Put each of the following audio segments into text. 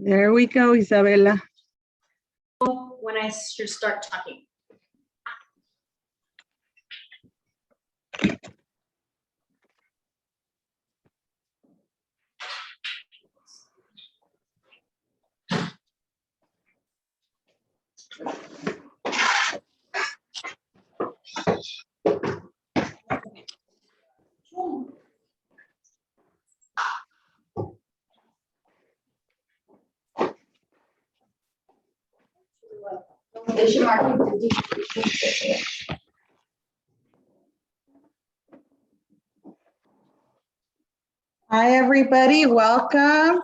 There we go, Isabella. When I should start talking. Hi, everybody. Welcome.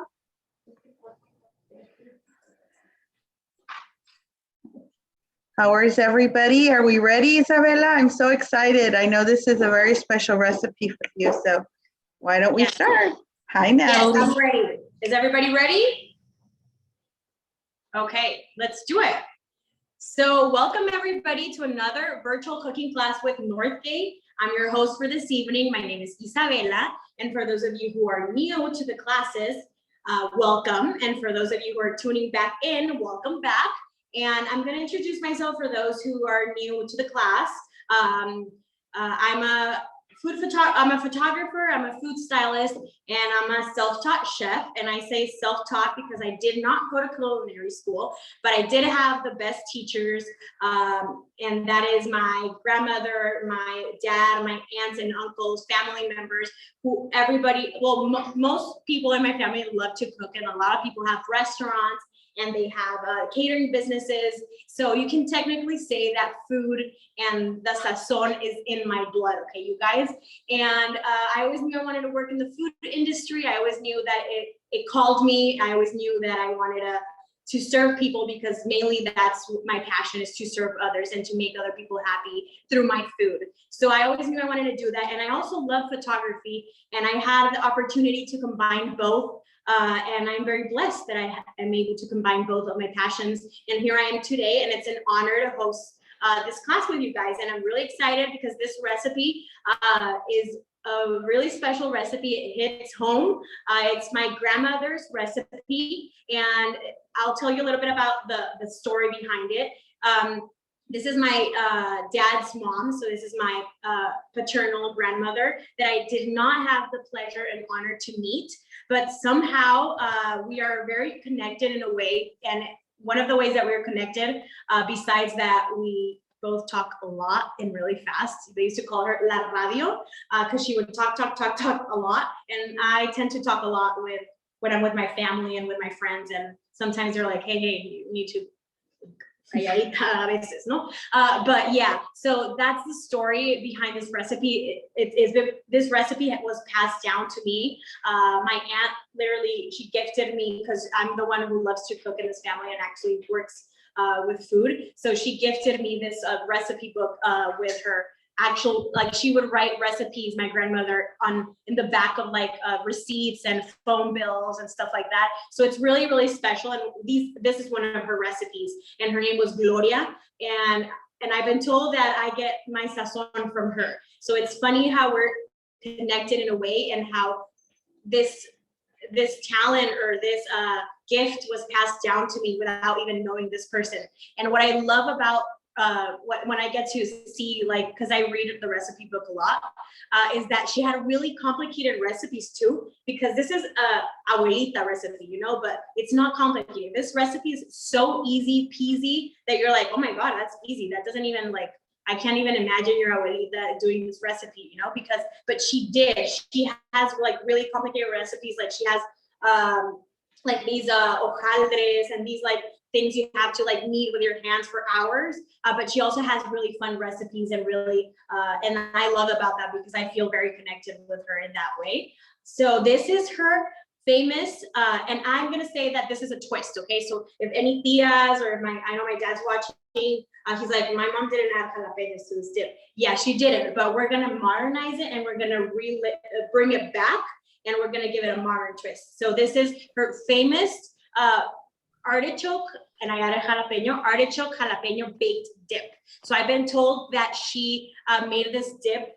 How is everybody? Are we ready, Isabella? I'm so excited. I know this is a very special recipe for you, so why don't we start? Hi, Natalie. Yes, I'm ready. Is everybody ready? Okay, let's do it. So welcome everybody to another virtual cooking class with Northgate. I'm your host for this evening. My name is Isabella. And for those of you who are new to the classes, welcome. And for those of you who are tuning back in, welcome back. And I'm going to introduce myself for those who are new to the class. I'm a photographer, I'm a food stylist, and I'm a self-taught chef. And I say self-taught because I did not go to culinary school, but I did have the best teachers. And that is my grandmother, my dad, my aunts and uncles, family members, who everybody, well, most people in my family love to cook, and a lot of people have restaurants and they have catering businesses. So you can technically say that food and the sazon is in my blood, okay, you guys? And I always knew I wanted to work in the food industry. I always knew that it called me. I always knew that I wanted to serve people, because mainly that's my passion, is to serve others and to make other people happy through my food. So I always knew I wanted to do that. And I also love photography, and I had the opportunity to combine both. And I'm very blessed that I am able to combine both of my passions. And here I am today, and it's an honor to host this class with you guys. And I'm really excited because this recipe is a really special recipe. It hits home. It's my grandmother's recipe, and I'll tell you a little bit about the story behind it. This is my dad's mom, so this is my paternal grandmother that I did not have the pleasure and honor to meet, but somehow we are very connected in a way. And one of the ways that we're connected, besides that we both talk a lot and really fast. They used to call her La Radio, because she would talk a lot. And I tend to talk a lot when I'm with my family and with my friends. And sometimes they're like, hey, you need to no? But yeah, so that's the story behind this recipe. This recipe was passed down to me. My aunt literally, she gifted me, because I'm the one who loves to cook in this family and actually works with food. So she gifted me this recipe book with her actual, like, she would write recipes, my grandmother, in the back of like receipts and phone bills and stuff like that. So it's really, really special. And this is one of her recipes, and her name was Gloria. And I've been told that I get my sazon from her. So it's funny how we're connected in a way, and how this talent or this gift was passed down to me without even knowing this person. And what I love about when I get to see, like, because I read the recipe book a lot, is that she had really complicated recipes too, because this is a abuelita recipe, you know, but it's not complicated. This recipe is so easy peasy that you're like, oh my God, that's easy. That doesn't even, like, I can't even imagine your abuelita doing this recipe, you know, but she did. She has like really complicated recipes. Like she has like these hojaldres and these like things you have to like knead with your hands for hours. But she also has really fun recipes, and really, and I love about that, because I feel very connected with her in that way. So this is her famous, and I'm gonna say that this is a twist, okay? So if any tias, or if I know my dad's watching, he's like, my mom didn't add jalapeños to this dip. Yeah, she didn't, but we're gonna modernize it, and we're gonna bring it back, and we're gonna give it a modern twist. So this is her famous artichoke, and I added jalapeno, artichoke-jalapeño baked dip. So I've been told that she made this dip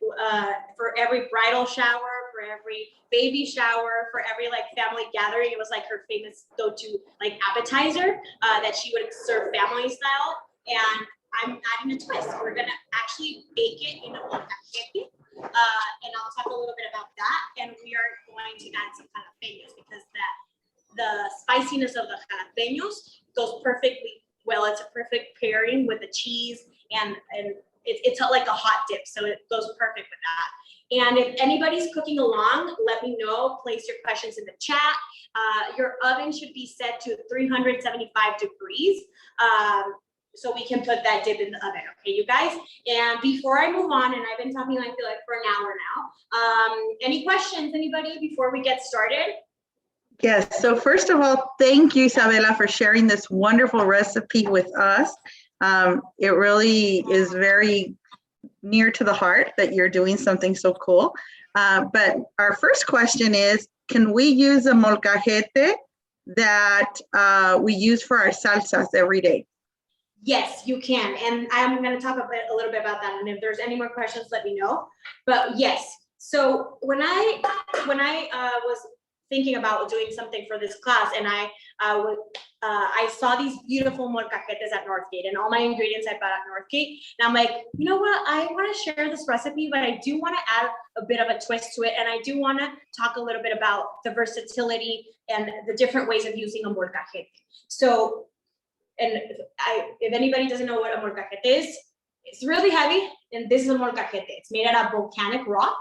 for every bridal shower, for every baby shower, for every like family gathering. It was like her famous go-to like appetizer that she would serve family style. And I'm adding a twist. We're gonna actually bake it in a molcajete. And I'll talk a little bit about that. And we are going to add some jalapeños because the spiciness of the jalapeños goes perfectly well. It's a perfect pairing with the cheese and it's like a hot dip. So it goes perfect with that. And if anybody's cooking along, let me know. Place your questions in the chat. Your oven should be set to 375 degrees. So we can put that dip in the oven, okay, you guys? And before I move on, and I've been talking, I feel like for an hour now, any questions, anybody, before we get started? Yes, so first of all, thank you, Isabela, for sharing this wonderful recipe with us. It really is very near to the heart that you're doing something so cool. But our first question is, can we use a molcajete that we use for our salsas every day? Yes, you can. And I'm going to talk a little bit about that. And if there's any more questions, let me know. But yes, so when I was thinking about doing something for this class, and I saw these beautiful molcajetes at Northgate, and all my ingredients I bought at Northgate. And I'm like, you know what? I want to share this recipe, but I do want to add a bit of a twist to it. And I do want to talk a little bit about the versatility and the different ways of using a molcajete. So, and if anybody doesn't know what a molcajete is, it's really heavy, and this is a molcajete. It's made out of volcanic rock,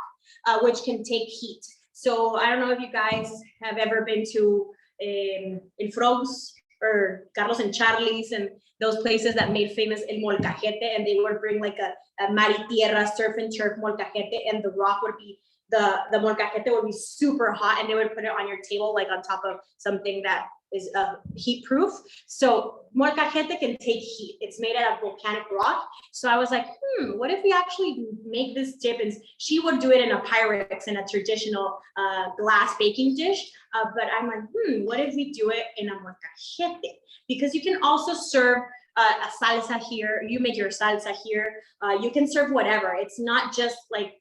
which can take heat. So I don't know if you guys have ever been to in Frogs or Carlos and Charlie's and those places that made famous el molcajete, and they would bring like a mar y tierra, surf and turf molcajete, and the rock would be, the molcajete would be super hot, and they would put it on your table, like on top of something that is heat proof. So molcajete can take heat. It's made out of volcanic rock. So I was like, what if we actually make this dip? And she would do it in a Pyrex, in a traditional glass baking dish. But I'm like, what if we do it in a molcajete? Because you can also serve a salsa here. You make your salsa here. You can serve whatever. It's not just like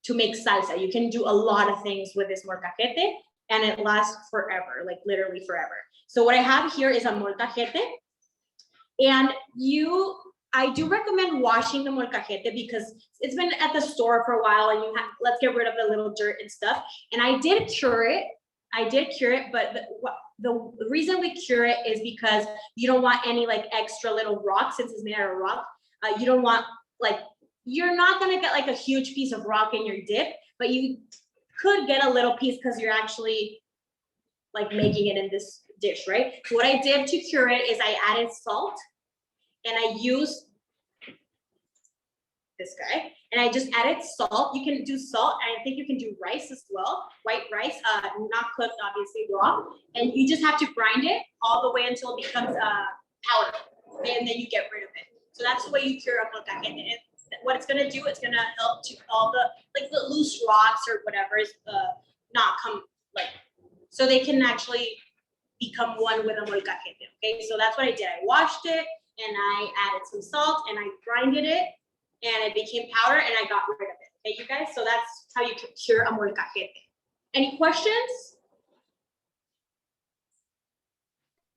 to make salsa. You can do a lot of things with this molcajete, and it lasts forever, like literally forever. So what I have here is a molcajete, and I do recommend washing the molcajete because it's been at the store for a while, and let's get rid of the little dirt and stuff. And I did cure it, but the reason we cure it is because you don't want any like extra little rock, since it's made out of rock. You don't want, like, you're not gonna get like a huge piece of rock in your dip, but you could get a little piece because you're actually like making it in this dish, right? So what I did to cure it is I added salt, and I used this guy, and I just added salt. You can do salt, and I think you can do rice as well, white rice, not cooked, obviously, raw. And you just have to grind it all the way until it becomes powder, and then you get rid of it. So that's the way you cure up molcajete. And what it's gonna do, it's gonna help to all the loose rocks or whatever is not come, like, so they can actually become one with a molcajete. Okay, so that's what I did. I washed it, and I added some salt, and I grinded it, and it became powder, and I got rid of it. Okay, you guys, so that's how you cure a molcajete. Any questions?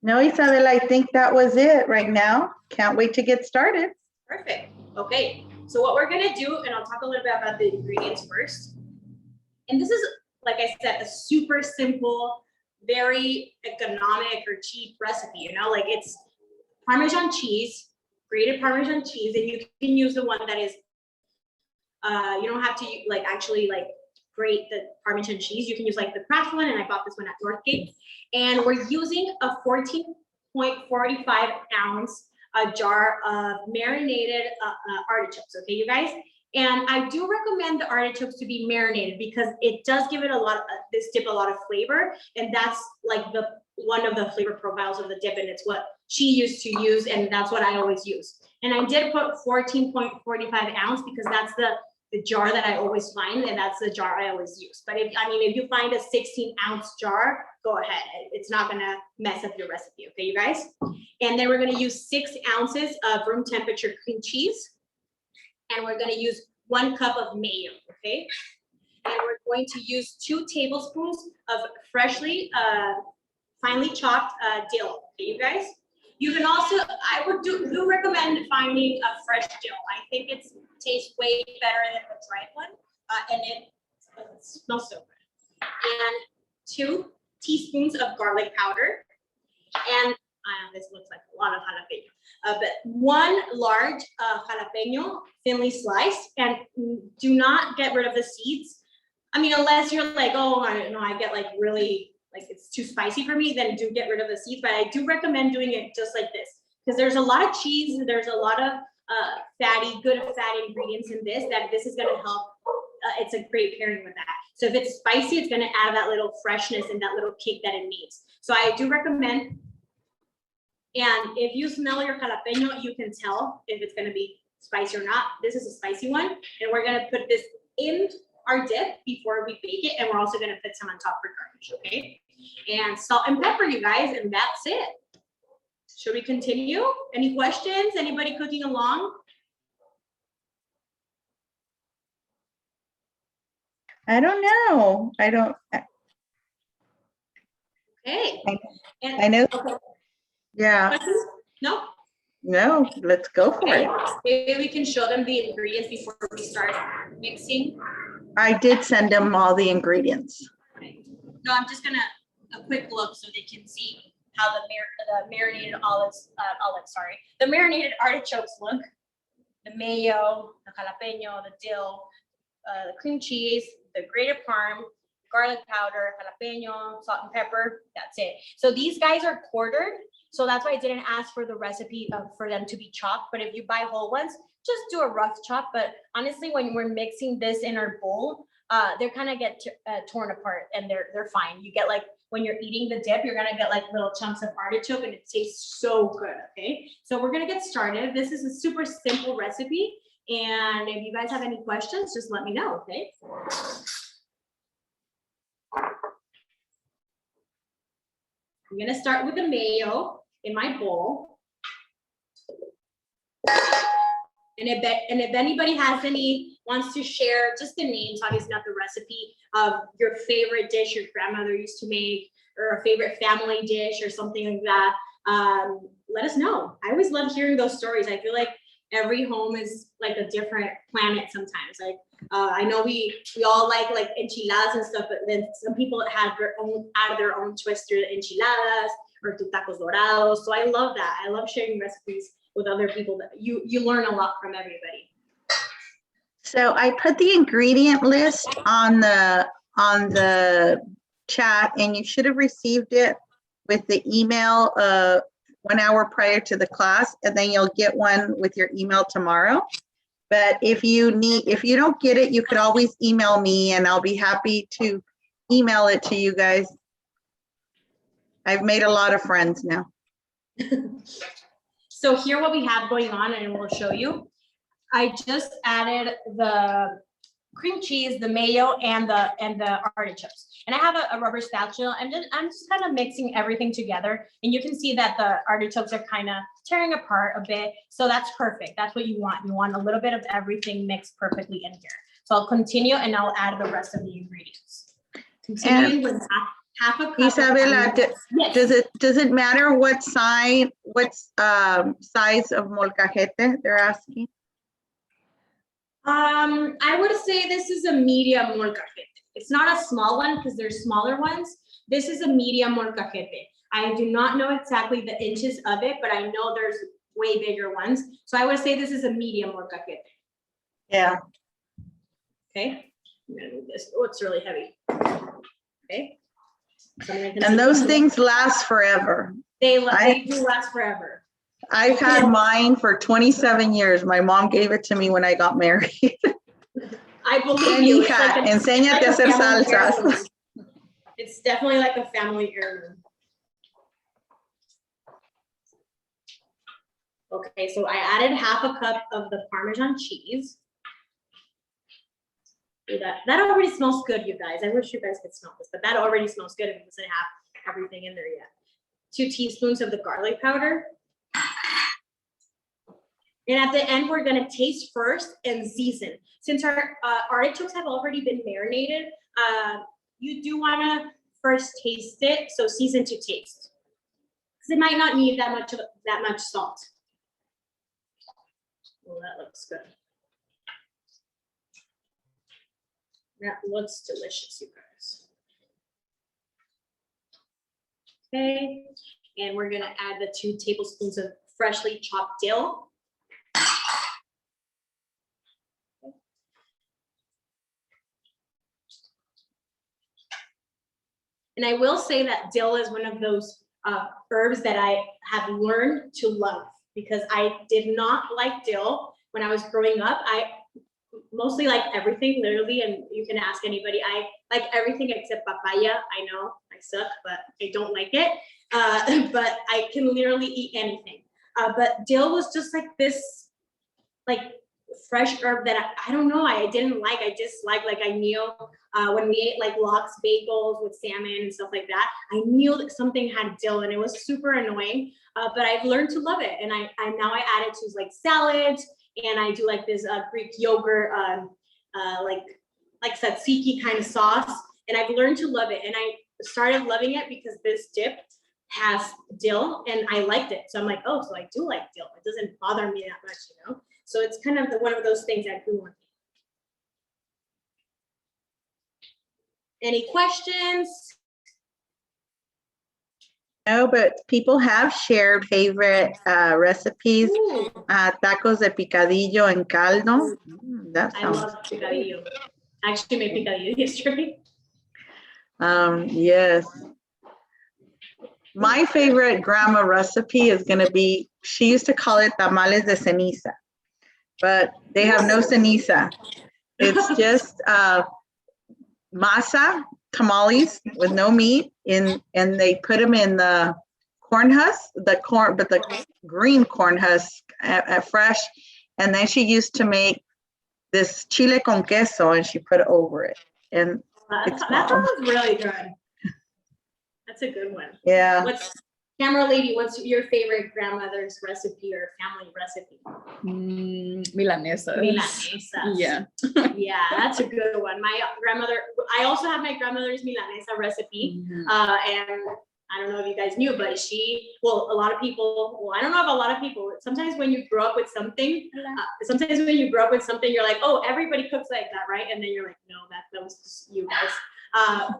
No, Isabel, I think that was it right now. Can't wait to get started. Perfect. Okay, so what we're gonna do, and I'll talk a little bit about the ingredients first. And this is, like I said, a super simple, very economic or cheap recipe, you know, like it's Parmesan cheese, grated Parmesan cheese, and you can use the one that is, you don't have to like actually like grate the Parmesan cheese. You can use like the Kraft one, and I bought this one at Northgate. And we're using a 14.45 ounce jar of marinated artichokes, okay, you guys? And I do recommend the artichokes to be marinated because it does give it a lot of, this dip a lot of flavor, and that's like one of the flavor profiles of the dip, and it's what she used to use, and that's what I always use. And I did put 14.45 ounce because that's the jar that I always find, and that's the jar I always use. But if you find a 16-ounce jar, go ahead. It's not gonna mess up your recipe, okay, you guys? And then we're gonna use 6 ounces of room temperature cream cheese, and we're gonna use 1 cup of mayo, okay? And we're going to use 2 tablespoons of freshly, finely chopped dill. Okay, you guys? You can also, I would do recommend finding a fresh dill. I think it tastes way better than the dried one, and it smells so good. And 2 teaspoons of garlic powder, and this looks like a lot of jalapeno, but 1 large jalapeno, thinly sliced, and do not get rid of the seeds. I mean, unless you're like, oh, I don't know, I get like really, like it's too spicy for me, then do get rid of the seeds. But I do recommend doing it just like this, because there's a lot of cheese, there's a lot of good fatty ingredients in this, that this is gonna help. It's a great pairing with that. So if it's spicy, it's gonna add that little freshness and that little kick that it needs. So I do recommend. And if you smell your jalapeno, you can tell if it's gonna be spicy or not. This is a spicy one, and we're gonna put this in our dip before we bake it, and we're also gonna put some on top for garnish, okay? And salt and pepper, you guys, and that's it. Should we continue? Any questions? Anybody cooking along? I don't know. Okay. I know. Okay. Yeah. Questions? No? No, let's go for Okay. it. Maybe we can show them the ingredients before we start mixing. I did send them all the ingredients. Okay. No, I'm just gonna a quick look so they can see how the marinated the marinated artichokes look. The mayo, the jalapeno, the dill, the cream cheese, the grated parm, garlic powder, jalapeno, salt and pepper. That's it. So these guys are quartered. So that's why I didn't ask for the recipe for them to be chopped. But if you buy whole ones, just do a rough chop. But honestly, when we're mixing this in our bowl, they're kind of get torn apart, and they're fine. You get like, when you're eating the dip, you're gonna get like little chunks of artichoke, and it tastes so good. Okay, so we're gonna get started. This is a super simple recipe, and if you guys have any questions, just let me know. Okay. I'm gonna start with the mayo in my bowl. And if anybody wants to share just the names, obviously not the recipe, of your favorite dish your grandmother used to make, or a favorite family dish or something like that, let us know. I always love hearing those stories. I feel like every home is like a different planet sometimes. Like I know we all like enchiladas and stuff, but then some people have their own twist to the enchiladas or to tacos dorados. So I love that. I love sharing recipes with other people that you learn a lot from everybody. So I put the ingredient list on the chat, and you should have received it with the email 1 hour prior to the class, and then you'll get one with your email tomorrow. But if you don't get it, you could always email me, and I'll be happy to email it to you guys. I've made a lot of friends now. So here what we have going on, and we'll show you. I just added the cream cheese, the mayo, and the artichokes. And I have a rubber spatula, and I'm just kind of mixing everything together. And you can see that the artichokes are kind of tearing apart a bit. So that's perfect. That's what you want. You want a little bit of everything mixed perfectly in here. So I'll continue, and I'll add the rest of the ingredients. Continuing with half a cup. Isabella, Yes. does it matter what size of molcajete they're asking? I would say this is a medium molcajete. It's not a small one because there's smaller ones. This is a medium molcajete. I do not know exactly the inches of it, but I know there's way bigger ones. So I would say this is a medium molcajete. Yeah. Okay. I'm gonna move this. Oh, it's really heavy. Okay. So and those things last forever. They do last forever. I've had mine for 27 years. My mom gave it to me when I got married. I believe you. It's like enséñate a hacer salsas. It's definitely like a family heirloom. Okay, so I added half a cup of the Parmesan cheese. That already smells good, you guys. I wish you guys could smell this, but that already smells good and it doesn't have everything in there yet. 2 teaspoons of the garlic powder. And at the end, we're gonna taste first and season. Since our artichokes have already been marinated, you do wanna first taste it, so season to taste. Because it might not need that much salt. Well, that looks good. That looks delicious, you guys. Okay, and we're gonna add the 2 tablespoons of freshly chopped dill. And I will say that dill is one of those herbs that I have learned to love, because I did not like dill when I was growing up. I mostly like everything, literally, and you can ask anybody. I like everything except papaya. I know I suck, but I don't like it. But I can literally eat anything. But dill was just like this, like fresh herb that I don't know, I didn't like. I disliked, like I knew when we ate like lox bagels with salmon and stuff like that, I knew that something had dill and it was super annoying. But I've learned to love it, and I now I add it to like salads, and I do like this Greek yogurt, like tzatziki kind of sauce, and I've learned to love it. And I started loving it because this dip has dill, and I liked it. So I'm like, oh, so I do like dill. It doesn't bother me that much, you know? So it's kind of one of those things I grew on. Any questions? No, but people have shared favorite recipes. Tacos de picadillo en caldo. That I sounds love picadillo. I actually made picadillo yesterday. Yes. My favorite grandma recipe is going to be, she used to call it tamales de ceniza, but they have no ceniza. It's just masa, tamales with no meat, and they put them in the corn husk, but the green corn husk at fresh. And then she used to make this chile con queso, and she put it over it. And that sounds really good. That's a good one. Yeah. Camera lady, what's your favorite grandmother's recipe or family recipe? Milanesas. Milanesas. Yeah. Yeah, that's a good one. My grandmother, I also have my grandmother's Milanesa recipe. And I don't know if you guys knew, but a lot of people, well, I don't know if a lot of people, sometimes when you grow up with something, you're like, oh, everybody cooks like that, right? And then you're like, no, that was just you guys.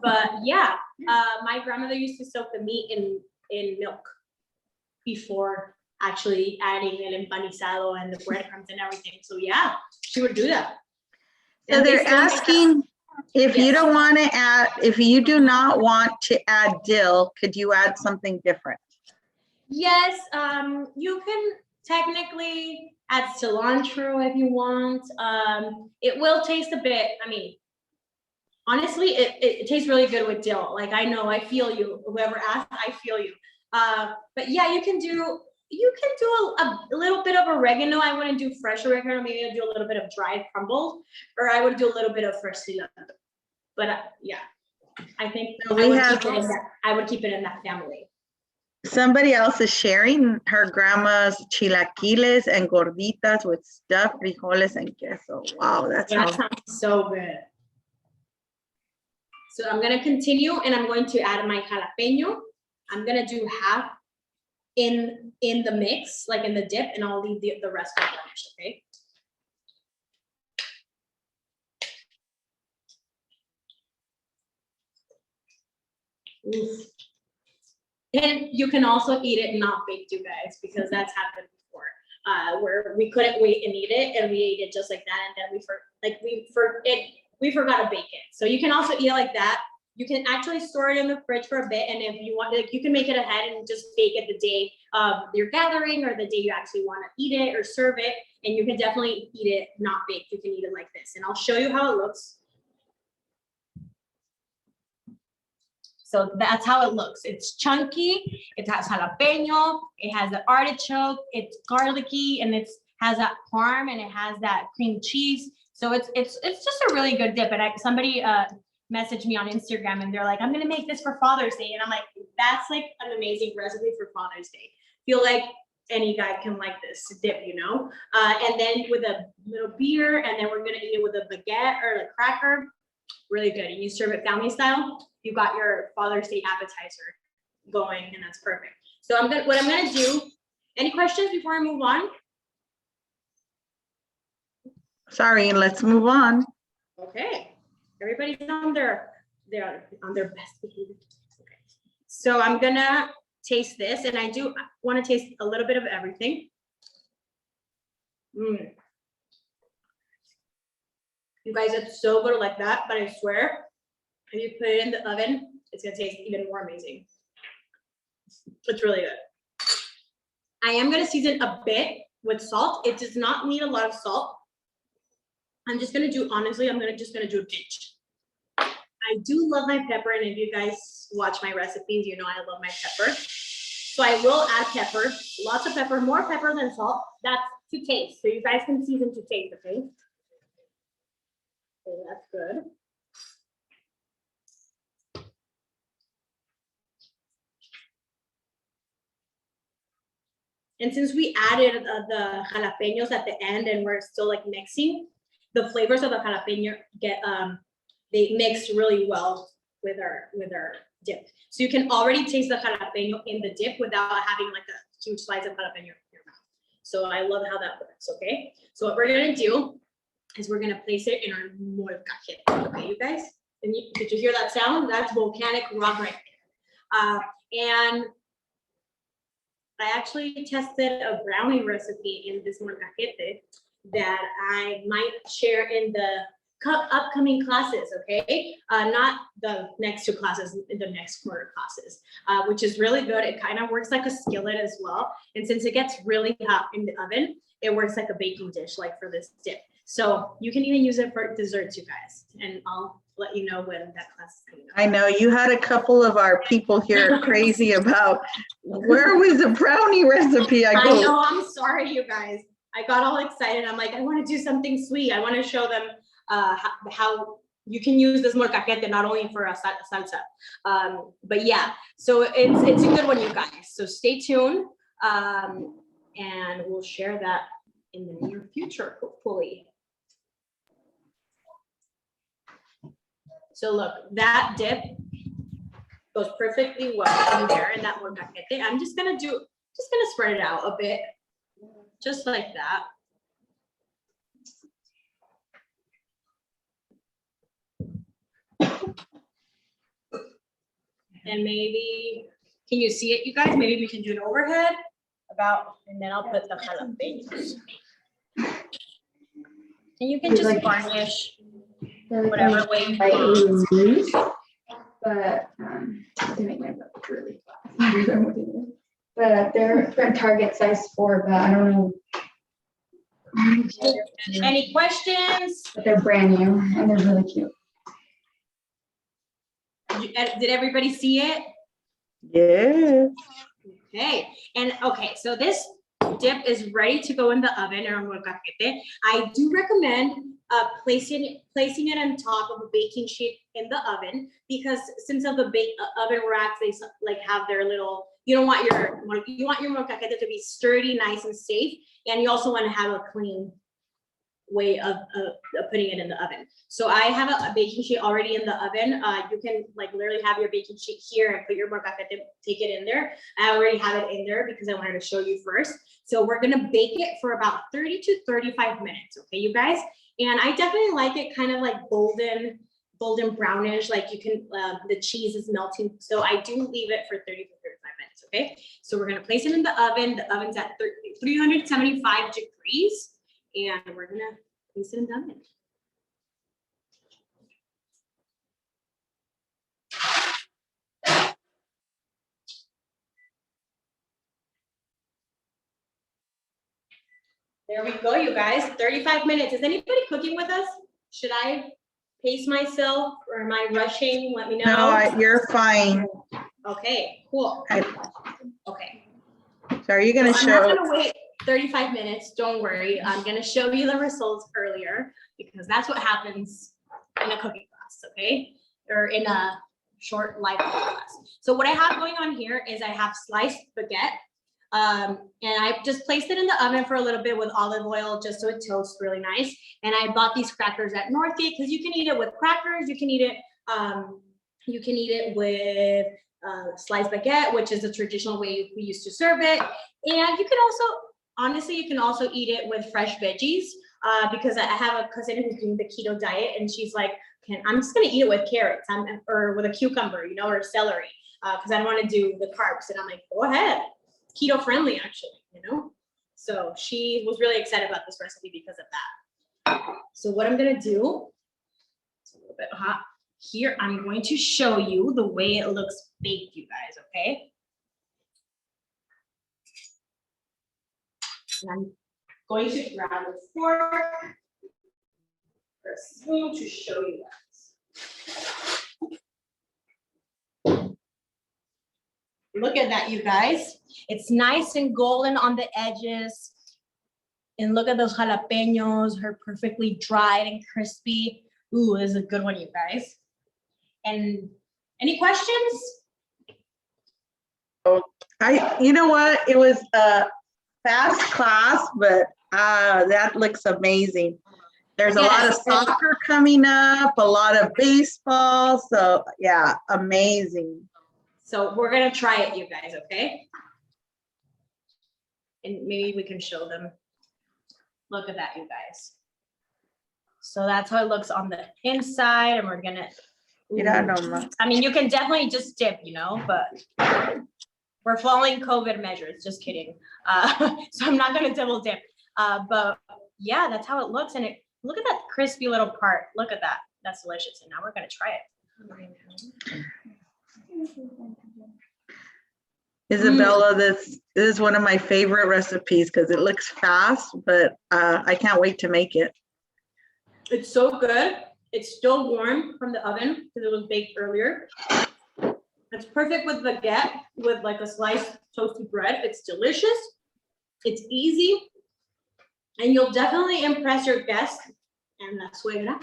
But yeah, my grandmother used to soak the meat in milk before actually adding el empanizado and the breadcrumbs and everything. So yeah, she would do that. So and they're asking if you don't want to add, if you do not want to add dill, could you add something different? Yes, you can technically add cilantro if you want. It will taste a bit, I mean, honestly, it tastes really good with dill. Like, I know, I feel you. Whoever asked, I feel you. But yeah, you can do a little bit of oregano. I wouldn't do fresh oregano. Maybe I'd do a little bit of dried crumbled, or I would do a little bit of fresh cilantro. But yeah, I think I would keep it in that family. Somebody else is sharing her grandma's chilaquiles and gorditas with stuffed frijoles and queso. Wow, that sounds so good. So I'm gonna continue, and I'm going to add my jalapeño. I'm gonna do half in the mix, like in the dip, and I'll leave the rest for garnish, okay? Oof. And you can also eat it not baked, you guys, because that's happened before, where we couldn't wait and eat it, and we ate it just like that, and then we forgot to bake it. So you can also eat it like that. You can actually store it in the fridge for a bit, and if you want, like, you can make it ahead and just bake it the day of your gathering or the day you actually want to eat it or serve it. And you can definitely eat it not baked. You can eat it like this, and I'll show you how it looks. So that's how it looks. It's chunky. It has jalapeno. It has the artichoke. It's garlicky, and it has that parm, and it has that cream cheese. So it's just a really good dip. And somebody messaged me on Instagram, and they're like, I'm gonna make this for Father's Day. And I'm like, that's like an amazing recipe for Father's Day. Feel like any guy can like this dip, you know? And then with a little beer, and then we're gonna eat it with a baguette or a cracker. Really good. And you serve it family style, you got your Father's Day appetizer going, and that's perfect. So what I'm gonna do, any questions before I move on? Sorry, let's move on. Okay, everybody's on their best behavior. Okay. So I'm gonna taste this, and I do want to taste a little bit of everything. You guys, it's so good like that, but I swear, if you put it in the oven, it's gonna taste even more amazing. It's really good. I am gonna season a bit with salt. It does not need a lot of salt. I'm just gonna do, honestly, I'm just gonna do a pinch. I do love my pepper, and if you guys watch my recipes, you know I love my pepper. So I will add pepper, lots of pepper, more pepper than salt. That's to taste. So you guys can season to taste, okay? Okay, that's good. And since we added the jalapeños at the end and we're still like mixing, the flavors of the jalapeno get, they mix really well with our dip. So you can already taste the jalapeno in the dip without having like a huge slice of jalapeno in your mouth. So I love how that works, okay? So what we're gonna do is we're gonna place it in our molcajete, okay, you guys? And did you hear that sound? That's volcanic rock right there. And I actually tested a brownie recipe in this molcajete that I might share in the upcoming classes, okay? Not the next two classes, in the next quarter classes, which is really good. It kind of works like a skillet as well. And since it gets really hot in the oven, it works like a baking dish, like for this dip. So you can even use it for desserts, you guys. And I'll let you know when that class is coming up. I know you had a couple of our people here crazy about where was the brownie recipe? I know, I'm sorry, you guys. I got all excited. I'm like, I want to do something sweet. I want to show them how you can use this molcajete not only for a salsa, but yeah. So it's a good one, you guys. So stay tuned, and we'll share that in the near future, hopefully. So look, that dip goes perfectly well in there in that molcajete. I'm just gonna spread it out a bit, just like that. And maybe, can you see it, you guys? Maybe we can do an overhead and then I'll put the jalapeños. And you can just garnish whatever way you want. But they make my book really fast. But they're Target size 4, but I don't know. Any questions? But they're brand new and they're really cute. Did everybody see it? Yeah. Okay, and okay, so this dip is ready to go in the oven or molcajete. I do recommend placing it on top of a baking sheet in the oven, because since of the oven racks, they like have their little, you want your molcajete to be sturdy, nice and safe, and you also want to have a clean way of putting it in the oven. So I have a baking sheet already in the oven. You can like literally have your baking sheet here and put your molcajete, take it in there. I already have it in there because I wanted to show you first. So we're gonna bake it for about 30 to 35 minutes, okay, you guys? And I definitely like it kind of like golden brownish, like you can, the cheese is melting. So I do leave it for 30 to 35 minutes, okay? So we're gonna place it in the oven. The oven's at 375 degrees. And we're gonna place it in the oven. There we go, you guys, 35 minutes. Is anybody cooking with us? Should I pace myself or am I rushing? Let me know. No, you're fine. Okay, cool. Okay. So are you gonna I'm not show? gonna wait 35 minutes, don't worry. I'm gonna show you the results earlier because that's what happens in a cooking class, okay? Or in a short life class. So what I have going on here is I have sliced baguette. And I just placed it in the oven for a little bit with olive oil just so it toasts really nice. And I bought these crackers at Northgate because you can eat it with crackers. You can eat it with sliced baguette, which is the traditional way we used to serve it. And you can also, honestly, you can also eat it with fresh veggies because I have a cousin who's doing the keto diet, and she's like, I'm just gonna eat it with carrots or with a cucumber, or celery, because I don't want to do the carbs. And I'm like, go ahead, keto friendly actually, So she was really excited about this recipe because of that. So what I'm gonna do, it's a little bit hot here. I'm going to show you the way it looks baked, you guys. Okay. And I'm going to grab a fork or a spoon to show you guys. Look at that, you guys. It's nice and golden on the edges. And look at those jalapeños, are perfectly dried and crispy. Ooh, this is a good one, you guys. And any questions? You know what? It was a fast class, but that looks amazing. There's a lot of soccer coming up, a lot of baseball. So yeah, amazing. So we're gonna try it, you guys, okay? And maybe we can show them. Look at that, you guys. So that's how it looks on the inside, and we're gonna. I mean, you can definitely just dip, but we're following COVID measures. Just kidding. So I'm not gonna double dip. But yeah, that's how it looks. And look at that crispy little part. Look at that. That's delicious. And now we're gonna try it. Isabella, this is one of my favorite recipes because it looks fast, but I can't wait to make it. It's so good. It's still warm from the oven because it was baked earlier. It's perfect with baguette, with like a sliced toasted bread. It's delicious. It's easy. And you'll definitely impress your guests and la suegra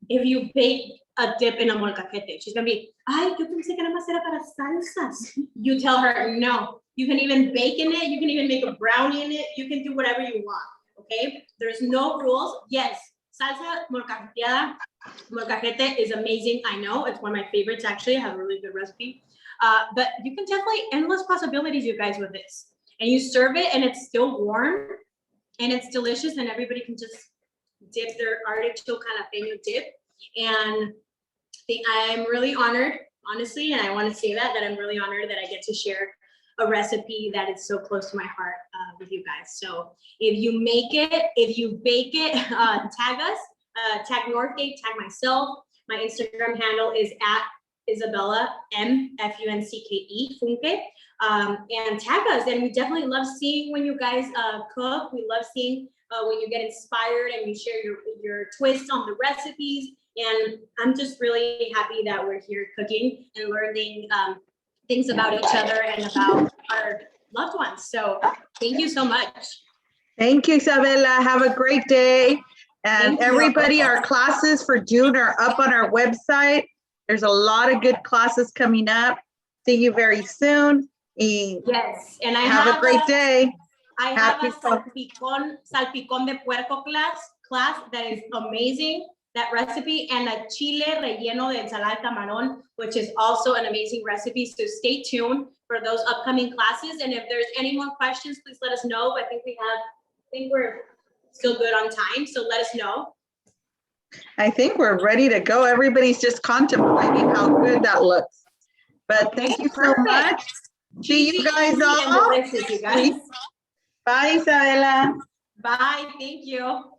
if you bake a dip in a molcajete. She's gonna be, ay, yo pensé que nada más era para salsas. You tell her, no. You can even bake in it. You can even make a brownie in it. You can do whatever you want, okay? There's no rules. Yes, salsa molcajete is amazing. I know, it's one of my favorites actually. I have a really good recipe. But you can definitely, endless possibilities, you guys, with this. And you serve it and it's still warm and it's delicious and everybody can just dip their artichoke-Jalapeño dip. And I'm really honored, honestly, and I want to say that I'm really honored that I get to share a recipe that is so close to my heart with you guys. So if you make it, if you bake it, tag us, tag Northgate, tag myself. My Instagram handle is at Isabella MFUNCKE Funke, and tag us. And we definitely love seeing when you guys cook. We love seeing when you get inspired and you share your twists on the recipes. And I'm just really happy that we're here cooking and learning things about each other and about our loved ones. So thank you so much. Thank you, Isabella. Have a great day. And everybody, our classes for June are up on our website. There's a lot of good classes coming up. See you very soon. Yes, and I have a great day. I have a salpicón de puerco class that is amazing. That recipe, and a chile relleno de ensalada de camarón, which is also an amazing recipe. So stay tuned for those upcoming classes. And if there's any more questions, please let us know. I think we're still good on time. So let us know. I think we're ready to go. Everybody's just contemplating how good that looks. But thank you so much. See you guys all. You guys. Bye, Isabella. Bye. Thank you.